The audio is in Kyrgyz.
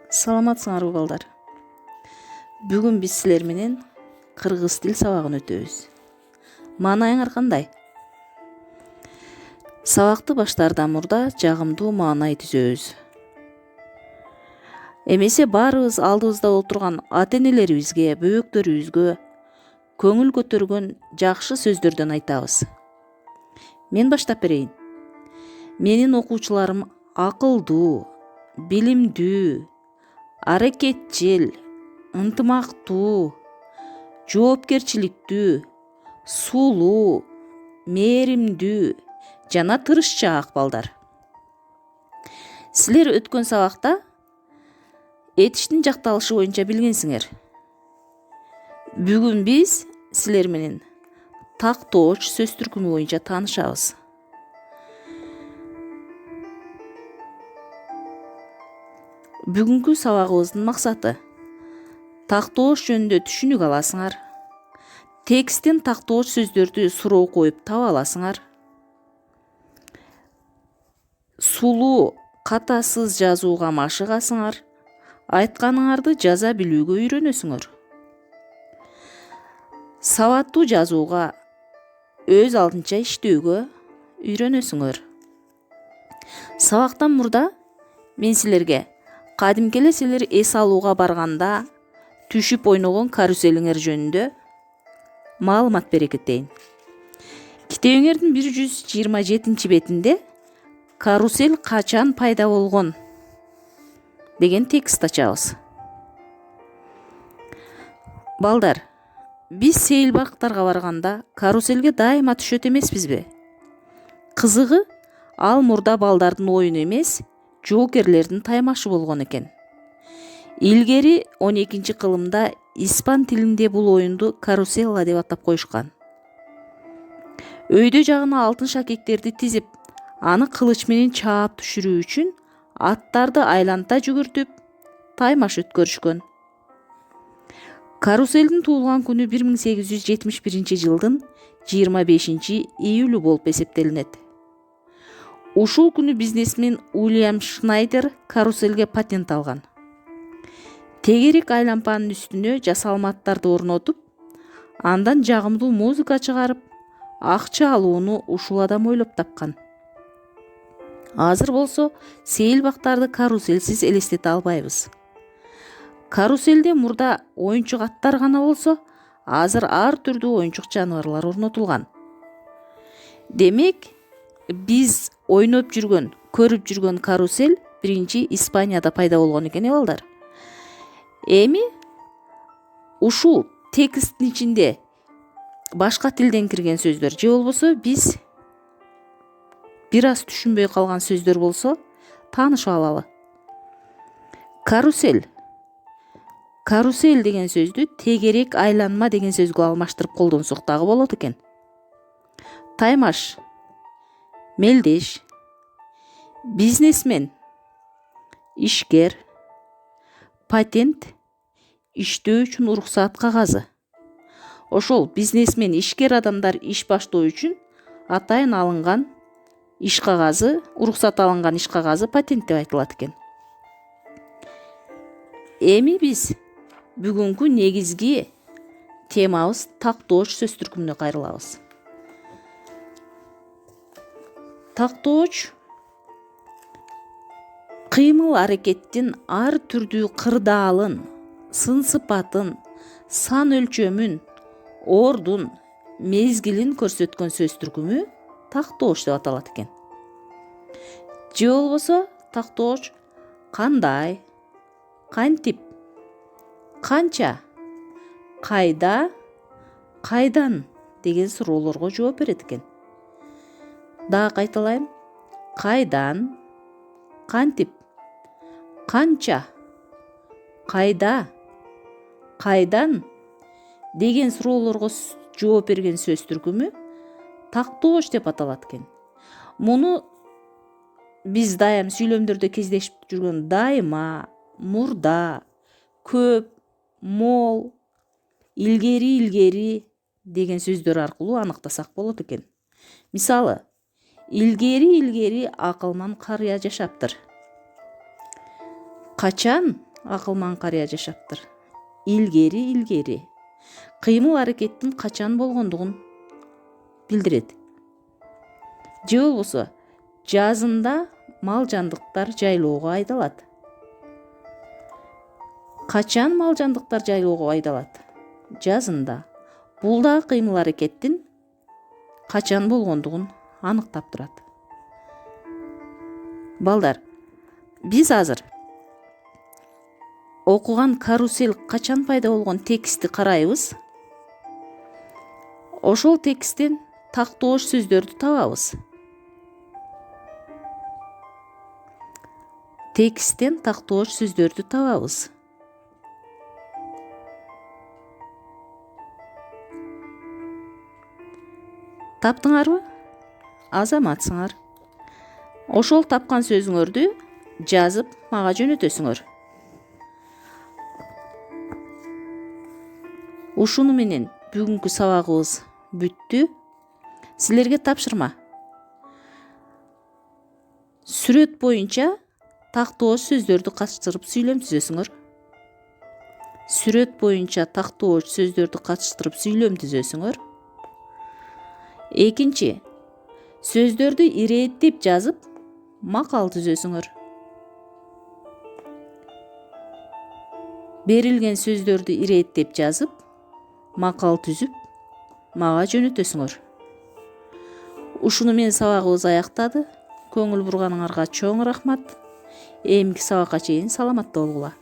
Саламатсыңарбы балдар? Бүгүн биз силер менен кыргыз тил сабагын өтөбүз. Маанайыңар кандай? Сабакты баштаардан мурда жагымдуу маанай түзөбүз. Эмесе баарыбыз алдыбызда отурган ата-энелерибизге, бөбөктөрүбүзгө көңүл көтөргөн жакшы сөздөрдөн айтабыз. Мен баштап берейин. Менин окуучуларым акылдуу, билимдүү, аракетчил, ынтымактуу, жоопкерчиликтүү, сулуу, мээримдүү жана тырышчаак балдар. Силер өткөн сабакта этиштин жакталышы боюнча билгенсиңер. Бүгүн биз силер менен тактооч сөз түркүмү боюнча таанышабыз. Бүгүнкү сабагыбыздын максаты тактооч жөнүндө түшүнүк аласыңар. Тексттен тактооч сөздөрдү суроо коюп таба аласыңар. Сулуу, катасыз жазууга машыгасыңар. Айтканыңарды жаза билүүгө үйрөнөсүңөр. Сабаттуу жазууга, өз алдынча иштөөгө үйрөнөсүңөр. Сабактан мурда мен силерге кадимки эле силер эс алууга барганда түшүп ойногон каруселиңер жөнүндө маалымат бере кетейин. Китебиңердин 127 бетинде карусел качан пайда болгон деген текст ачабыз. Балдар, биз сейил бактарга барганда каруселге дайыма түшөт эмеспизби? Кызыгы, ал мурда балдардын оюну эмес, жоокерлердин таймашы болгон экен. Илгери 12-кылымда испан тилинде бул оюнду каруселла деп атап коюшкан. Өйдө жагына алтын шакектерди тизип, аны кылыч менен чаап түшүрүү үчүн аттарды айланта жүгүртүп, таймаш өткөрүшкөн. Каруселдин туулган күнү 1871 жылдын 25 июлю болуп эсептелинет. Ушул күнү бизнесмен Уильям Шнайдер каруселге патент алган. Тегерек айланпанын үстүнө жасалматтарды орнотуп, андан жагымдуу музыка чыгарып, акча алууну ушул адам ойлоп тапкан. Азыр болсо сейил бактарды каруселсиз элестете албайбыз. Каруселде мурда оюнчук аттар гана болсо, азыр ар түрдүү оюнчук жаныбарлар орнотулган. Демек, биз ойноп жүргөн, көрүп жүргөн карусел биринчи Испанияда пайда болгон экен, балдар. Эми ушул тексттин ичинде башка тилден кирген сөздөр же болбосо биз бир аз түшүнбөй калган сөздөр болсо таанышып алалы. Карусел. Карусел деген сөздү тегерек айланма деген сөзгө алмаштырып колдонсок дагы болот экен. Таймаш, мелдеш, бизнесмен, ишкер, патент, иштөө үчүн уруксаат кагазы. Ошол бизнесмен, ишкер адамдар иш баштоо үчүн атайын алынган иш кагазы, уруксат алынган иш кагазы патент деп айтылат экен. Эми биз бүгүнкү негизги темабыз тактооч сөз түркүмүнө кайрылабыз. Тактооч кыймыл аракеттин ар түрдүү кырдаалын, сын сыпатын, сан өлчөмүн, ордун, мезгилин көрсөткөн сөз түркүмү тактооч деп аталат экен. Же болбосо тактооч кандай, кантип, канча, кайда, кайдан деген суроолорго жооп берет экен. Дагы кайталайм. Кайдан, кантип, канча, кайда, кайдан деген суроолорго жооп берген сөз түркүмү тактооч деп аталат экен. Муну биз дайым сүйлөмдөрдө кездешип жүргөн дайыма, мурда, көп, мол, илгери деген сөздөр аркылуу аныктасак болот экен. Мисалы, Илгери акылман карыя жашаптыр. Качан акылман карыя жашаптыр? Илгери. Кыймыл аракеттин качан болгондугун билдирет. Же болбосо жазында мал жандыктар жайлоого айдалат. Качан мал жандыктар жайлоого айдалат? Жазында. Бул да кыймыл аракеттин качан болгондугун аныктап турат. Балдар, биз азыр окуган карусель качан пайда болгон текстти карайбыз. Ошол тексттен тактоош сөздөрдү табабыз. Тексттен тактоош сөздөрдү табабыз. Таптыңарбы? Азаматсыңар. Ошол тапкан сөзүңөрдү жазып мага жөнөтөсүңөр. Ушуну менен бүгүнкү сабагыбыз бүттү. Силерге тапшырма. Сүрөт боюнча тактоош сөздөрдү катыштырып сүйлөм түзөсүңөр. Сүрөт боюнча тактоош сөздөрдү катыштырып сүйлөм түзөсүңөр. Экинчи, сөздөрдү ирээттеп жазып макал түзөсүңөр. Берилген сөздөрдү ирээттеп жазып макал түзүп мага жөнөтөсүңөр. Ушуну менен сабагыбыз аяктады. Көңүл бурганыңарга чоң рахмат. Эмки сабакка чейин саламатта болгула.